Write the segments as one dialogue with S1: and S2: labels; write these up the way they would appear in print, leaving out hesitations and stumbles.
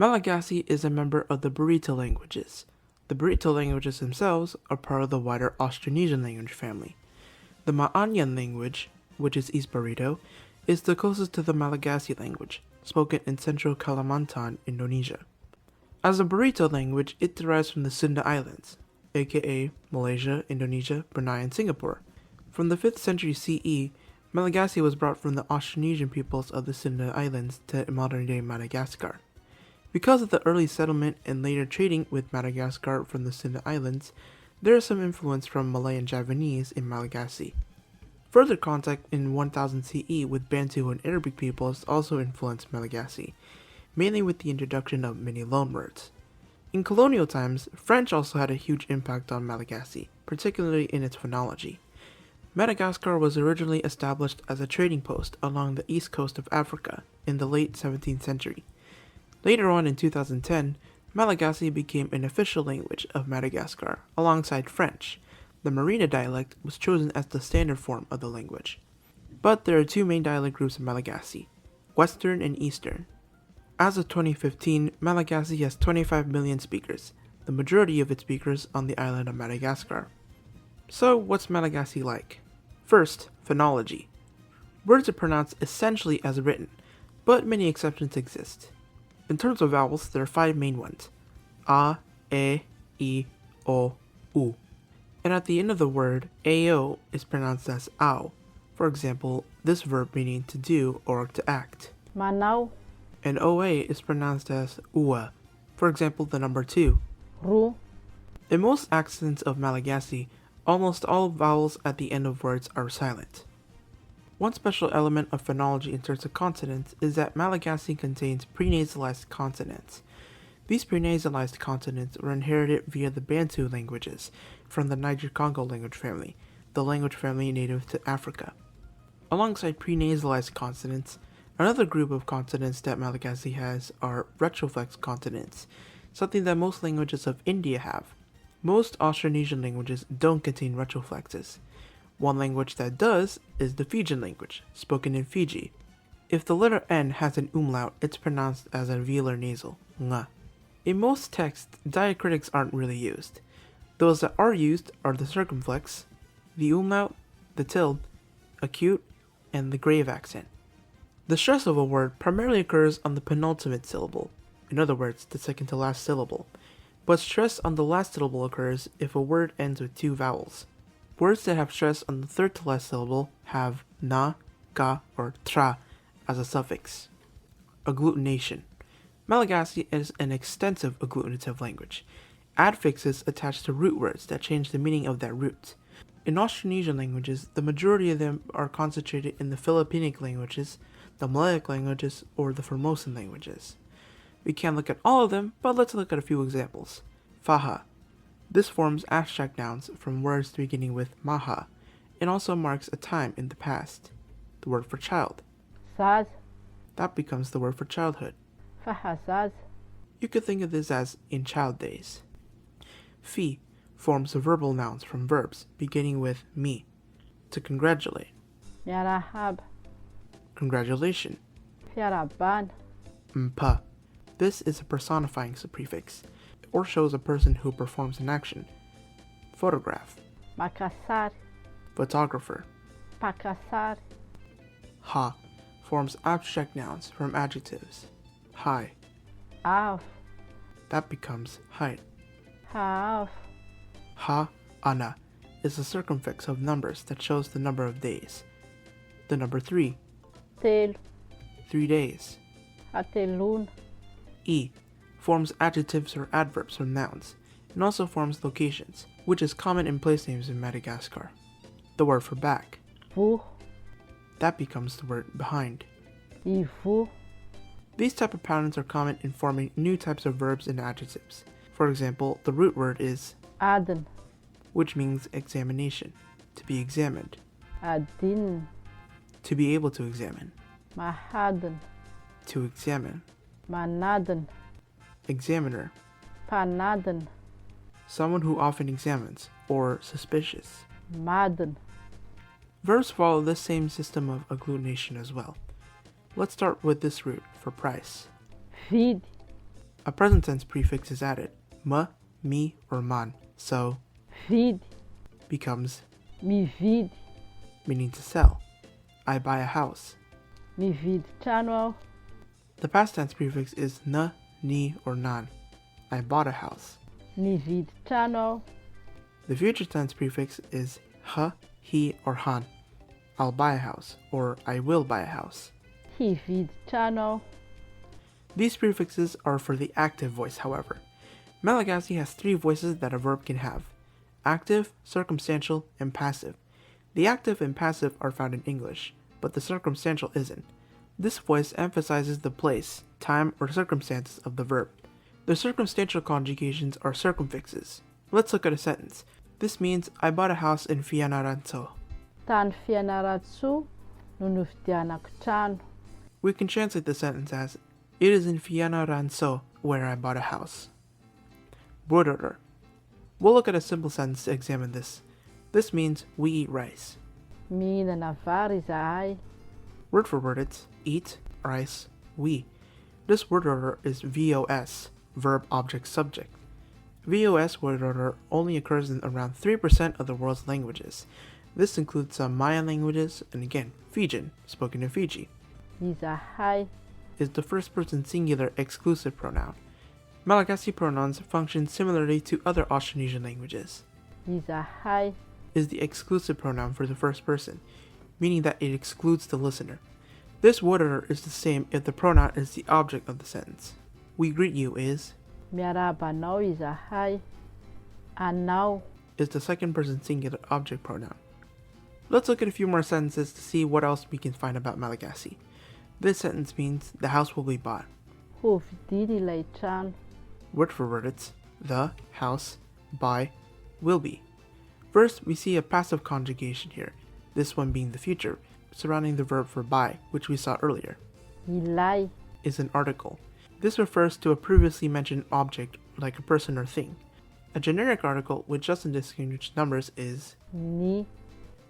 S1: Malagasy is a member of the Burrito languages. The Burrito languages themselves are part of the wider Austronesian language family. The Ma'anyan language, which is East Burrito, is the closest to the Malagasy language, spoken in central Kalimantan, Indonesia. As a Burrito language, it derives from the Sunda Islands, aka Malaysia, Indonesia, Brunei, and Singapore. From the 5th century CE, Malagasy was brought from the Austronesian peoples of the Sunda Islands to modern-day Madagascar. Because of the early settlement and later trading with Madagascar from the Sunda Islands, there is some influence from Malay and Javanese in Malagasy. Further contact in 1000 CE with Bantu and Arabic peoples also influenced Malagasy, mainly with the introduction of many loanwords. In colonial times, French also had a huge impact on Malagasy, particularly in its phonology. Madagascar was originally established as a trading post along the east coast of Africa in the late 17th century. Later on in 2010, Malagasy became an official language of Madagascar alongside French. The Marina dialect was chosen as the standard form of the language. But there are two main dialect groups in Malagasy, Western and Eastern. As of 2015, Malagasy has 25 million speakers, the majority of its speakers on the island of Madagascar. So, what's Malagasy like? First, phonology. Words are pronounced essentially as written, but many exceptions exist. In terms of vowels, there are 5 main ones: a, e, I, o, u. And at the end of the word, ao is pronounced as ao. For example, this verb meaning to do or to act.
S2: Manau.
S1: And oa is pronounced as ua. For example, the number 2.
S2: Ru.
S1: In most accents of Malagasy, almost all vowels at the end of words are silent. One special element of phonology in terms of consonants is that Malagasy contains prenasalized consonants. These prenasalized consonants were inherited via the Bantu languages from the Niger-Congo language family, the language family native to Africa. Alongside prenasalized consonants, another group of consonants that Malagasy has are retroflex consonants, something that most languages of India have. Most Austronesian languages don't contain retroflexes. One language that does is the Fijian language, spoken in Fiji. If the letter N has an umlaut, it's pronounced as a velar nasal, nga. In most texts, diacritics aren't really used. Those that are used are the circumflex, the umlaut, the tilde, acute, and the grave accent. The stress of a word primarily occurs on the penultimate syllable, in other words, the second to last syllable, but stress on the last syllable occurs if a word ends with 2 vowels. Words that have stress on the third to last syllable have na, ga, or tra as a suffix. Agglutination. Malagasy is an extensive agglutinative language. Adfixes attach to root words that change the meaning of that root. In Austronesian languages, the majority of them are concentrated in the Philippinic languages, the Malayic languages, or the Formosan languages. We can't look at all of them, but let's look at a few examples. Faha. This forms abstract nouns from words beginning with maha, and also marks a time in the past. The word for child.
S2: Saz.
S1: That becomes the word for childhood.
S2: Fahasaz.
S1: You could think of this as in child days. Fi forms verbal nouns from verbs beginning with mi, to congratulate.
S2: Yarahab.
S1: Congratulation.
S2: Fiaraban.
S1: Mpa. This is a personifying prefix, or shows a person who performs an action. Photograph.
S2: Makassar.
S1: Photographer.
S2: Pakassar.
S1: Ha forms abstract nouns from adjectives. High.
S2: Auf.
S1: That becomes height.
S2: Haaf.
S1: Ha ana is a circumfix of numbers that shows the number of days. The number 3.
S2: Tel.
S1: 3 days.
S2: Atelun.
S1: E forms adjectives or adverbs from nouns, and also forms locations, which is common in place names in Madagascar. The word for back.
S2: Vu.
S1: That becomes the word behind.
S2: Ivu.
S1: These type of patterns are common in forming new types of verbs and adjectives. For example, the root word is
S2: Aden.
S1: which means examination, to be examined,
S2: Adin.
S1: to be able to examine,
S2: Mahaden.
S1: to examine,
S2: Manaden.
S1: examiner,
S2: Panaden.
S1: someone who often examines, or suspicious.
S2: Maden.
S1: Verbs follow this same system of agglutination as well. Let's start with this root for price.
S2: Vid.
S1: a present tense prefix is added, ma, mi, or man, so
S2: Vide.
S1: becomes
S2: Mi vide.
S1: meaning to sell. I buy a house.
S2: Mi vide trano aho.
S1: The past tense prefix is na, ni, or nan. I bought a house.
S2: Ni vide trano aho.
S1: The future tense prefix is ha, he, or han. I'll buy a house, or I will buy a house.
S2: Hi vide trano aho.
S1: These prefixes are for the active voice, however. Malagasy has 3 voices that a verb can have: active, circumstantial, and passive. The active and passive are found in English, but the circumstantial isn't. This voice emphasizes the place, time, or circumstances of the verb. The circumstantial conjugations are circumfixes. Let's look at a sentence. This means I bought a house in Fianarantsoa.
S2: Tany Fianarantsoa no novidianako trano.
S1: We can translate the sentence as, it is in Fianarantsoa where I bought a house. Word order. We'll look at a simple sentence to examine this. This means we eat rice.
S2: Mihinana vary izahay.
S1: Word for word it's eat, rice, we. This word order is VOS, verb object subject. VOS word order only occurs in around 3% of the world's languages. This includes some Mayan languages and again, Fijian, spoken in Fiji.
S2: Izahay.
S1: Is the first person singular exclusive pronoun. Malagasy pronouns function similarly to other Austronesian languages.
S2: Izahay.
S1: Is the exclusive pronoun for the first person, meaning that it excludes the listener. This word order is the same if the pronoun is the object of the sentence. We greet you is
S2: Miarahaba anao izahay. Anao.
S1: is the second person singular object pronoun. Let's look at a few more sentences to see what else we can find about Malagasy. This sentence means the house will be bought.
S2: Ho vidiana ilay trano.
S1: Word for word it's the house by will be. First, we see a passive conjugation here, this one being the future, surrounding the verb for buy, which we saw earlier.
S2: Ilay.
S1: Is an article. This refers to a previously mentioned object, like a person or thing. A generic article, which doesn't distinguish numbers, is
S2: Ni.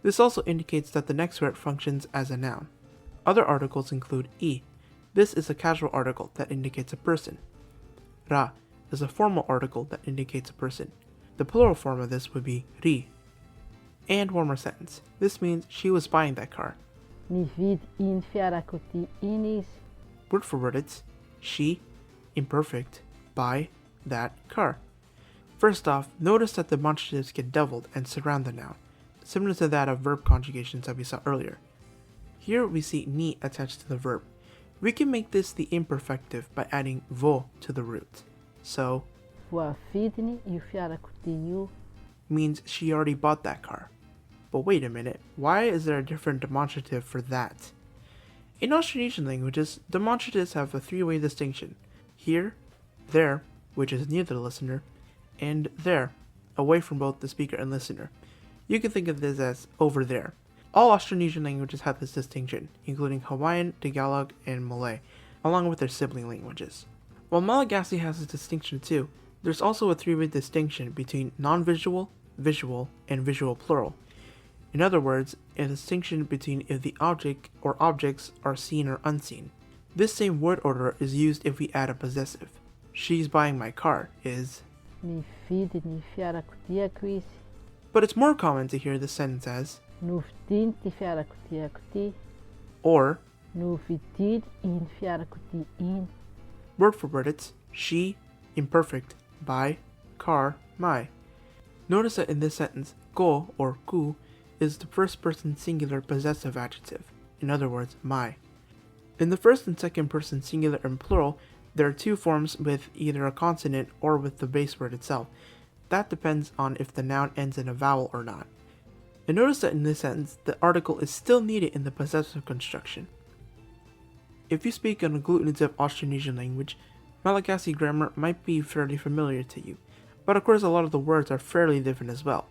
S1: This also indicates that the next word functions as a noun. Other articles include I. This is a casual article that indicates a person. Ra is a formal article that indicates a person. The plural form of this would be ri. And one more sentence. This means she was buying that car.
S2: Nividy iny fiarakodia iny izy.
S1: Word for word it's she, imperfect, buy that car. First off, notice that the demonstratives get doubled and surround the noun, similar to that of verb conjugations that we saw earlier. Here we see ni attached to the verb. We can make this the imperfective by adding vo to the root. So,
S2: Voavidiny io fiarakodia io.
S1: means she already bought that car. But wait a minute, why is there a different demonstrative for that? In Austronesian languages, demonstratives have a 3-way distinction. Here, there, which is near the listener, and there, away from both the speaker and listener. You can think of this as over there. All Austronesian languages have this distinction, including Hawaiian, Tagalog, and Malay, along with their sibling languages. While Malagasy has this distinction too, there's also a 3-way distinction between non-visual, visual, and visual plural. In other words, a distinction between if the object or objects are seen or unseen. This same word order is used if we add a possessive. She's buying my car is,
S2: Nividy ny fiarakodiako izy.
S1: but it's more common to hear this sentence as,
S2: Novidiny ty fiarakodiako ty.
S1: or,
S2: Novididy iny fiarakodia iny.
S1: word for word it's she, imperfect, buy, car, my. Notice that in this sentence, go or ku is the first person singular possessive adjective, in other words, my. In the first and second person singular and plural, there are 2 forms with either a consonant or with the base word itself. That depends on if the noun ends in a vowel or not. And notice that in this sentence, the article is still needed in the possessive construction. If you speak an agglutinative Austronesian language, Malagasy grammar might be fairly familiar to you, but of course a lot of the words are fairly different as well.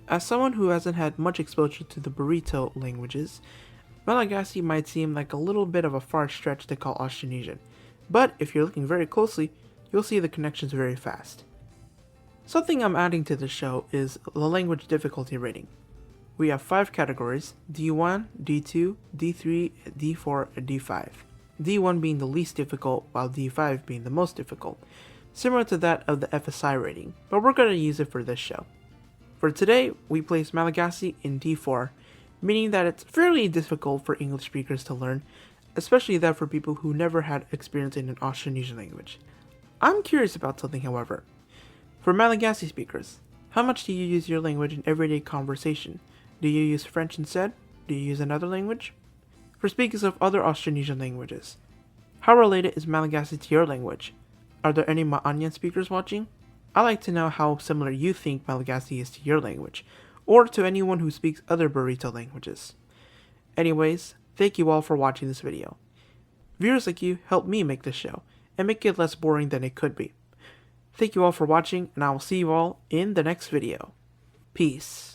S1: As someone who hasn't had much exposure to the burrito languages, Malagasy might seem like a little bit of a far stretch to call Austronesian, but if you're looking very closely, you'll see the connections very fast. Something I'm adding to the show is the language difficulty rating. We have 5 categories: D1, D2, D3, D4, and D5. D1 being the least difficult while D5 being the most difficult, similar to that of the FSI rating, but we're going to use it for this show. For today, we place Malagasy in D4, meaning that it's fairly difficult for English speakers to learn, especially that for people who never had experience in an Austronesian language. I'm curious about something, however. For Malagasy speakers, how much do you use your language in everyday conversation? Do you use French instead? Do you use another language? For speakers of other Austronesian languages, how related is Malagasy to your language? Are there any Ma'anyan speakers watching? I'd like to know how similar you think Malagasy is to your language, or to anyone who speaks other burrito languages. Anyways, thank you all for watching this video. Viewers like you help me make this show, and make it less boring than it could be. Thank you all for watching, and I will see you all in the next video. Peace.